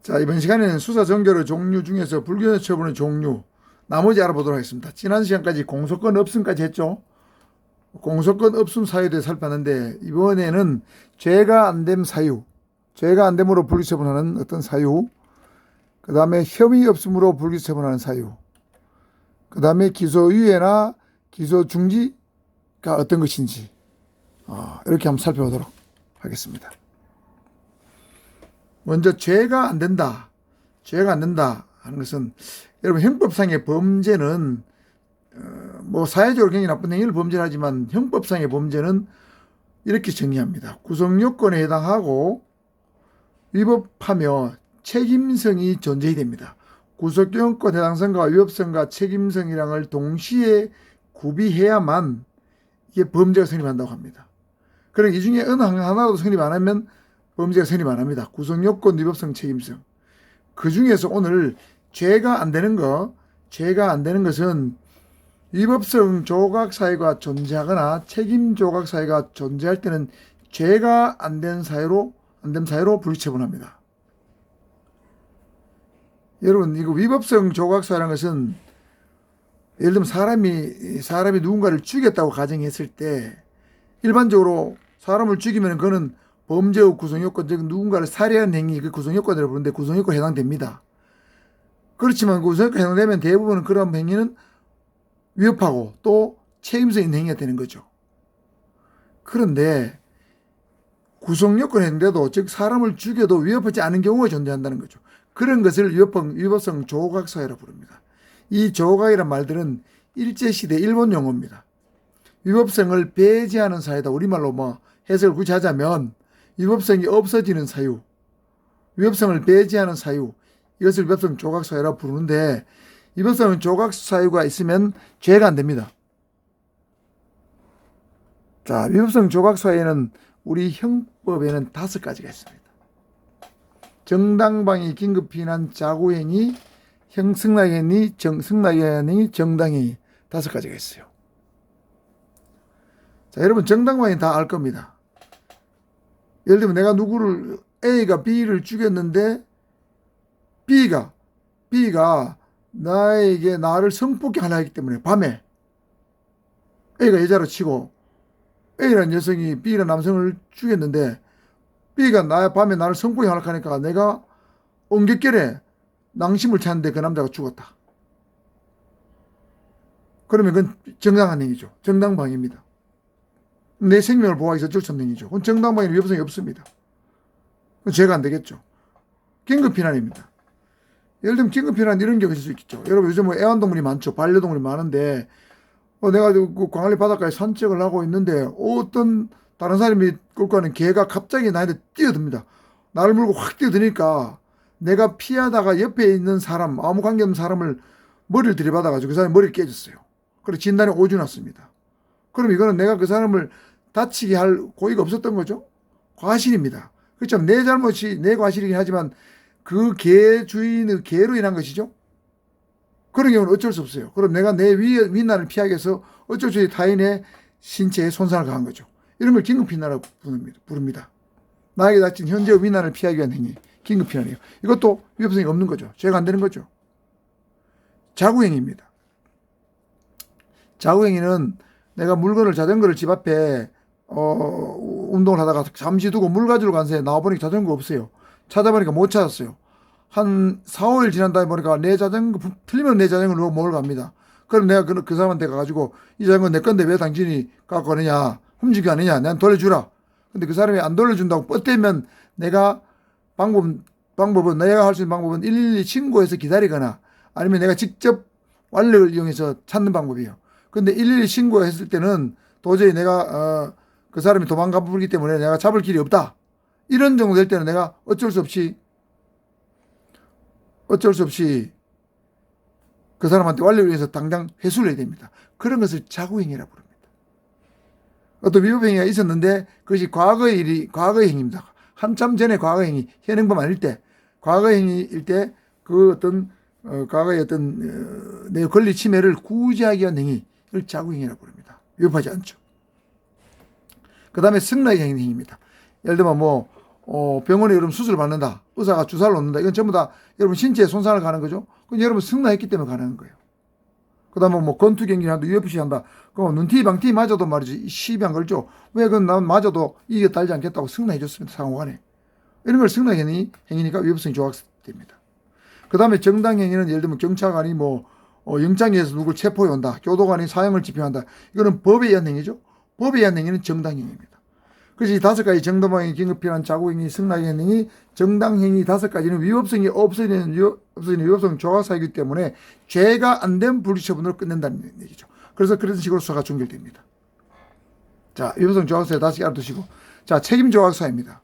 자, 이번 시간에는 수사 전결의 종류 중에서 불기소 처분의 종류, 나머지 알아보도록 하겠습니다. 지난 시간까지 공소권 없음까지 했죠. 공소권 없음 사유에 대해 살펴봤는데, 이번에는 죄가 안 됨 사유, 죄가 안 됨으로 불기소 처분하는 어떤 사유, 그 다음에 혐의 없음으로 불기소 처분하는 사유, 그 다음에 기소유예나 기소중지가 어떤 것인지, 이렇게 한번 살펴보도록 하겠습니다. 먼저 죄가 안 된다. 죄가 안 된다 하는 것은, 여러분, 형법상의 범죄는 뭐 사회적으로 굉장히 나쁜 행위를 범죄하지만 형법상의 범죄는 이렇게 정의합니다. 구성요건에 해당하고 위법하며 책임성이 존재해야 됩니다. 구속요건 해당성과 위법성과 책임성이랑을 동시에 구비해야만 이게 범죄가 성립한다고 합니다. 그러니까 이 중에 어느 하나라도 성립 안 하면 범죄가 성립 안 합니다. 구성요건, 위법성, 책임성. 그 중에서 오늘 죄가 안 되는 것은 위법성 조각 사유가 존재하거나 책임 조각 사유가 존재할 때는 죄가 안 된 사유로 불기소 처분합니다. 여러분, 이거 위법성 조각 사유라는 것은 예를 들면 사람이 누군가를 죽였다고 가정했을 때 일반적으로 사람을 죽이면 그거는 범죄의 구성요건, 즉 누군가를 살해한 행위, 그 구성요건이라고 부르는데 구성요건에 해당됩니다. 그렇지만 구성요건에 해당되면 대부분 그런 행위는 위법하고 또 책임성 있는 행위가 되는 거죠. 그런데 구성요건에 해당돼도, 즉 사람을 죽여도 위법하지 않은 경우가 존재한다는 거죠. 그런 것을 위법성 조각사유라고 부릅니다. 이 조각이란 말들은 일제시대 일본 용어입니다. 위법성을 배제하는 사유다. 우리말로 해석을 굳이 하자면 위법성이 없어지는 사유, 위법성을 배제하는 사유, 이것을 위법성 조각사유라고 부르는데, 위법성 조각사유가 있으면 죄가 안 됩니다. 자, 위법성 조각사유에는 우리 형법에는 5가지가 있습니다. 정당방위, 긴급피난, 자구행위, 승낙행위, 승낙행위, 정당행위, 5가지가 있어요. 자, 여러분, 정당방위 다 알 겁니다. 예를 들면 내가 A가 B를 죽였는데 B가 나를 성폭행 하려 했기 때문에 밤에 A가 여자로 치고 A라는 여성이 B라는 남성을 죽였는데 B가 밤에 나를 성폭행 하려고 하니까 내가 엉겹결에 낭심을 찾는데 그 남자가 죽었다. 그러면 그건 정당한 행위죠. 정당방위입니다. 내 생명을 보호하기 위해서 어쩔 수 없는 행위죠. 그건 정당방위는 위법성이 없습니다. 그건 죄가 안 되겠죠. 긴급피난입니다. 예를 들면 긴급피난 이런 경우 있을 수 있겠죠. 여러분, 요즘 애완동물이 많죠. 반려동물이 많은데 내가 그 광안리 바닷가에 산책을 하고 있는데 어떤 다른 사람이 끌고 가는 개가 갑자기 나한테 뛰어듭니다. 나를 물고 확 뛰어드니까 내가 피하다가 옆에 있는 사람, 아무 관계없는 사람을 머리를 들이받아가지고 그 사람이 머리를 깨졌어요. 그래서 진단에 오줌 났습니다. 그럼 이거는 내가 그 사람을 다치게 할 고의가 없었던 거죠. 과실입니다. 그렇죠. 내 잘못이 내 과실이긴 하지만 그 개 주인의 개로 인한 것이죠. 그런 경우는 어쩔 수 없어요. 그럼 내가 내 위난을 피하기 위해서 어쩔 수 없이 타인의 신체에 손상을 가한 거죠. 이런 걸 긴급피난이라고 부릅니다. 나에게 닥친 현재의 위난을 피하기 위한 행위, 긴급피난이에요. 이것도 위법성이 없는 거죠. 죄가 안 되는 거죠. 자구행위입니다. 자구행위는 내가 자전거를 집 앞에 운동을 하다가 잠시 두고 물 가지러 간 새에 나와보니까 자전거가 없어요. 찾아보니까 못 찾았어요. 한 4, 5일 지난 다음에 보니까 틀리면 내 자전거를 누가 먹으러 갑니다. 그럼 내가 그 사람한테 가가지고 이 자전거 내 건데 왜 당신이 갖고 가느냐, 훔치기 하느냐, 난 돌려주라. 근데 그 사람이 안 돌려준다고 뻗대면 내가 방법은 내가 할 수 있는 방법은 112 신고해서 기다리거나 아니면 내가 직접 완력을 이용해서 찾는 방법이에요. 근데 112 신고했을 때는 도저히 내가 그 사람이 도망가 버리기 때문에 내가 잡을 길이 없다. 이런 정도 될 때는 내가 어쩔 수 없이 그 사람한테 완력을 위해서 당장 회수를 해야 됩니다. 그런 것을 자구행위라고 부릅니다. 어떤 위법행위가 있었는데 그것이 과거의 행위입니다. 한참 전에 과거의 행위, 현행범 아닐 때, 과거의 행위일 때 그 어떤 과거의 어떤 내 권리 침해를 구제하기 위한 행위를 자구행위라고 부릅니다. 위법하지 않죠. 그 다음에 승낙의 행위입니다. 예를 들면 병원에 여러분 수술을 받는다. 의사가 주사를 놓는다. 이건 전부 다 여러분 신체에 손상을 가는 거죠. 그건 여러분 승낙했기 때문에 가능한 거예요. 그 다음에 뭐 권투 경기를 한다. UFC 한다. 그럼 눈티 방티 맞아도 말이지 시비 안 걸죠. 왜 그건 난 맞아도 이게 달지 않겠다고 승낙해 줬습니다. 상호간에. 이런 걸 승낙행위 행위니까 위법성이 조각됩니다. 그 다음에 정당행위는 예를 들면 경찰관이 영장에서 누굴 체포해 온다. 교도관이 사형을 집행한다. 이거는 법에 의한 행위죠. 법에 의한 행위는 정당행위입니다. 그래서 이 5가지 정당방위, 긴급필요한 자구행위, 승낙행위, 정당행위 5가지는 위법성이 없어지는 위법성 조각사이기 때문에 죄가 안 된 불기처분으로 끝낸다는 얘기죠. 그래서 그런 식으로 수사가 종결됩니다. 자, 위법성 조각사에 다시 알아두시고. 자, 책임 조각사입니다.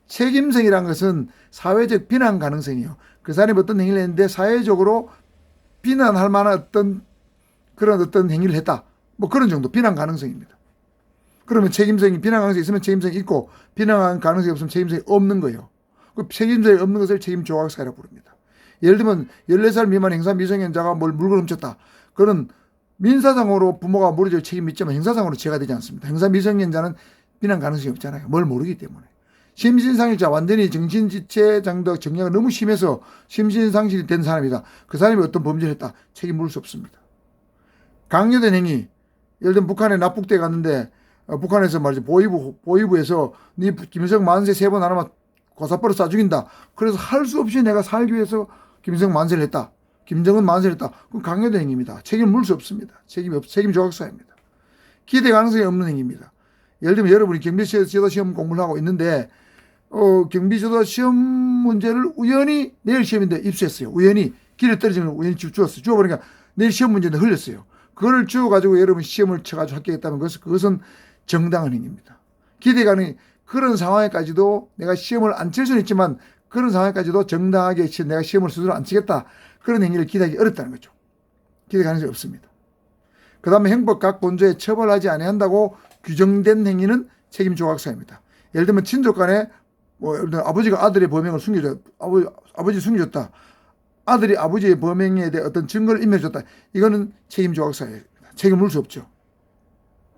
책임성이란 것은 사회적 비난 가능성이요. 그 사람이 어떤 행위를 했는데 사회적으로 비난할 만한 어떤 행위를 했다. 뭐 그런 정도 비난 가능성입니다. 그러면 비난 가능성이 있으면 책임성이 있고 비난 가능성이 없으면 책임성이 없는 거예요. 그 책임성이 없는 것을 책임 조각사라고 부릅니다. 예를 들면 14살 미만 행사 미성년자가 물건 훔쳤다. 그런 민사상으로 부모가 물어줄 책임이 있지만 형사상으로 죄가 되지 않습니다. 행사 미성년자는 비난 가능성이 없잖아요. 뭘 모르기 때문에. 심신상실자 완전히 정신지체 장도 정리가 너무 심해서 심신상실이 된 사람이다. 그 사람이 어떤 범죄를 했다. 책임 물을 수 없습니다. 강요된 행위. 예를 들면 북한에 납북대 갔는데 북한에서 말이죠. 보위부에서 네 김일성 만세 3번 하나만 고사버릇 쏴 죽인다. 그래서 할 수 없이 내가 살기 위해서 김일성 만세를 했다. 김정은 만세를 했다. 그건 강요된 행위입니다. 책임을 물을 수 없습니다. 책임 조각사입니다. 기대 가능성이 없는 행위입니다. 예를 들면 여러분이 경비지도 시험 공부를 하고 있는데 경비지도 시험 문제를 우연히 내일 시험인데 입수했어요. 우연히 길에 떨어지는 걸 우연히 주웠어요. 주워보니까 내일 시험 문제인데 흘렸어요. 그거를 주워가지고 여러분 시험을 쳐가지고 합격했다면 그것은 정당한 행위입니다. 기대가는 그런 상황에까지도 내가 시험을 안 칠 수는 있지만 그런 상황에까지도 정당하게 내가 시험을 스스로 안 치겠다. 그런 행위를 기대하기 어렵다는 거죠. 기대 가능성이 없습니다. 그 다음에 형법 각 본조에 처벌하지 아니한다고 규정된 행위는 책임 조각사입니다. 예를 들면 친족 간에 예를 들면 아버지가 아들의 범행을 아버지 숨겨줬다. 아들이 아버지의 범행에 대해 어떤 증거를 인멸해줬다. 이거는 책임 조각사입니다. 책임을 물을 수 없죠.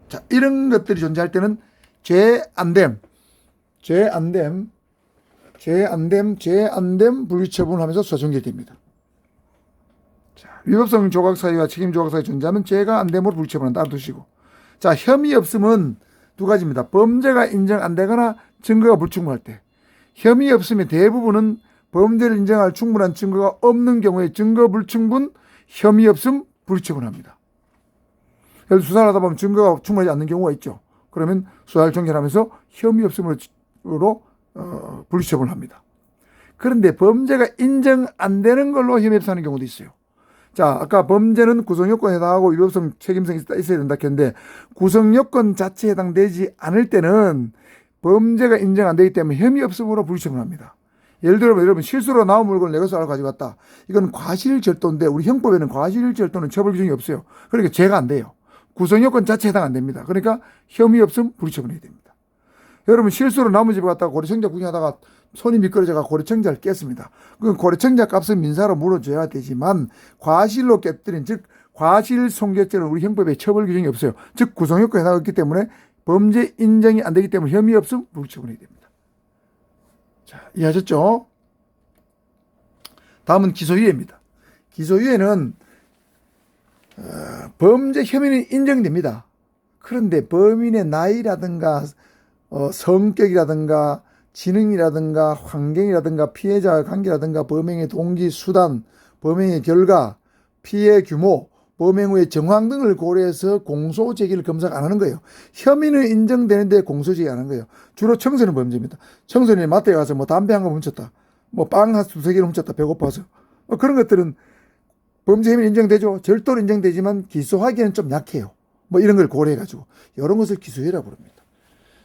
자, 이런 것들이 존재할 때는 죄 안됨 불기처분을 하면서 수사 종결됩니다. 자, 위법성 조각사유와 책임 조각사유 존재하면 죄가 안됨으로 불기처분한다. 알아두시고. 자, 혐의 없음은 2가지입니다. 범죄가 인정 안 되거나 증거가 불충분할 때. 혐의 없음의 대부분은 범죄를 인정할 충분한 증거가 없는 경우에 증거 불충분, 혐의 없음, 불기처분합니다. 예를 들어 수사를 하다 보면 증거가 충분하지 않는 경우가 있죠. 그러면 수사를 종결하면서 혐의 없음으로 불기처분을 합니다. 그런데 범죄가 인정 안 되는 걸로 혐의 없음하는 경우도 있어요. 자, 아까 범죄는 구성요건에 해당하고 위법성 책임성이 있어야 된다 했는데 구성요건 자체에 해당되지 않을 때는 범죄가 인정 안 되기 때문에 혐의 없음으로 불기처분을 합니다. 예를 들어 여러분 실수로 나온 물건을 내가 가지고 왔다. 이건 과실절도인데 우리 형법에는 과실절도는 처벌 규정이 없어요. 그러니까 죄가 안 돼요. 구성요건 자체에 해당 안 됩니다. 그러니까 혐의 없음 불기처분해야 됩니다. 여러분 실수로 나무집에 갔다가 고래청자 구경하다가 손이 미끄러져가 고래청자를 깼습니다. 그건 고래청자 값은 민사로 물어줘야 되지만 과실로 깨뜨린 즉 과실 손괴죄는 우리 형법에 처벌 규정이 없어요. 즉 구성요건에 해당 없기 때문에 범죄 인정이 안 되기 때문에 혐의 없음 불기처분해야 됩니다. 자, 이해하셨죠? 다음은 기소유예입니다. 기소유예는 범죄 혐의는 인정됩니다. 그런데 범인의 나이라든가 성격이라든가 지능이라든가 환경이라든가 피해자의 관계라든가 범행의 동기, 수단, 범행의 결과, 피해 규모, 범행 후의 정황 등을 고려해서 공소제기를 검사가 안 하는 거예요. 혐의는 인정되는데 공소제기 안 하는 거예요. 주로 청소년 범죄입니다. 청소년이 마트에 가서 담배 한 거 훔쳤다. 빵 한 2-3개를 훔쳤다. 배고파서. 그런 것들은 범죄 혐의는 인정되죠. 절도는 인정되지만 기소하기에는 좀 약해요. 이런 걸 고려해가지고. 이런 것을 기소유예라고 부릅니다.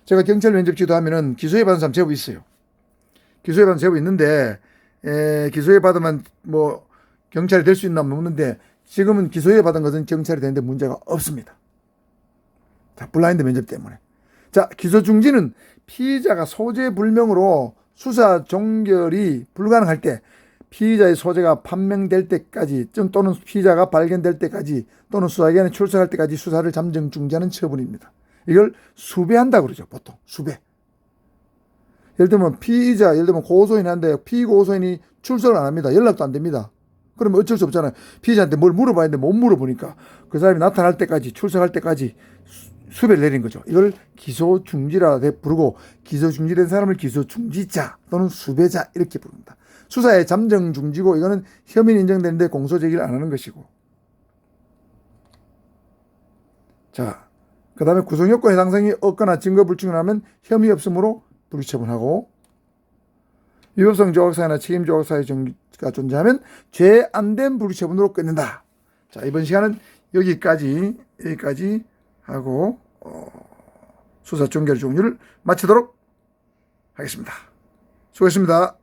제가 경찰 면접 지도하면은 기소유예 받은 사람 제법 있어요. 기소유예 받은 제법 있는데, 기소유예 받으면 경찰이 될 수 있나 묻는데, 지금은 기소유예 받은 것은 경찰이 되는데 문제가 없습니다. 자, 블라인드 면접 때문에. 자, 기소 중지는 피의자가 소재 불명으로 수사 종결이 불가능할 때, 피의자의 소재가 판명될 때까지 또는 피의자가 발견될 때까지 또는 수사기관에 출석할 때까지 수사를 잠정 중지하는 처분입니다. 이걸 수배한다고 그러죠. 보통 수배. 예를 들면 피의자, 예를 들면 고소인한데 피고소인이 출석을 안 합니다. 연락도 안 됩니다. 그러면 어쩔 수 없잖아요. 피의자한테 뭘 물어봐야 되는데 못 물어보니까 그 사람이 나타날 때까지, 출석할 때까지 수배를 내린 거죠. 이걸 기소중지라 부르고, 기소중지된 사람을 기소중지자 또는 수배자 이렇게 부릅니다. 수사의 잠정중지고, 이거는 혐의 인정되는데 공소제기를 안 하는 것이고. 자, 그 다음에 구성요건 해당성이 없거나 증거 불충을 하면 혐의 없음으로 불기처분하고, 위법성 조각사유나 책임 조각사유가 존재하면 죄 안 된 불기처분으로 끝낸다. 자, 이번 시간은 여기까지 하고 수사 종결 종료를 마치도록 하겠습니다. 수고했습니다.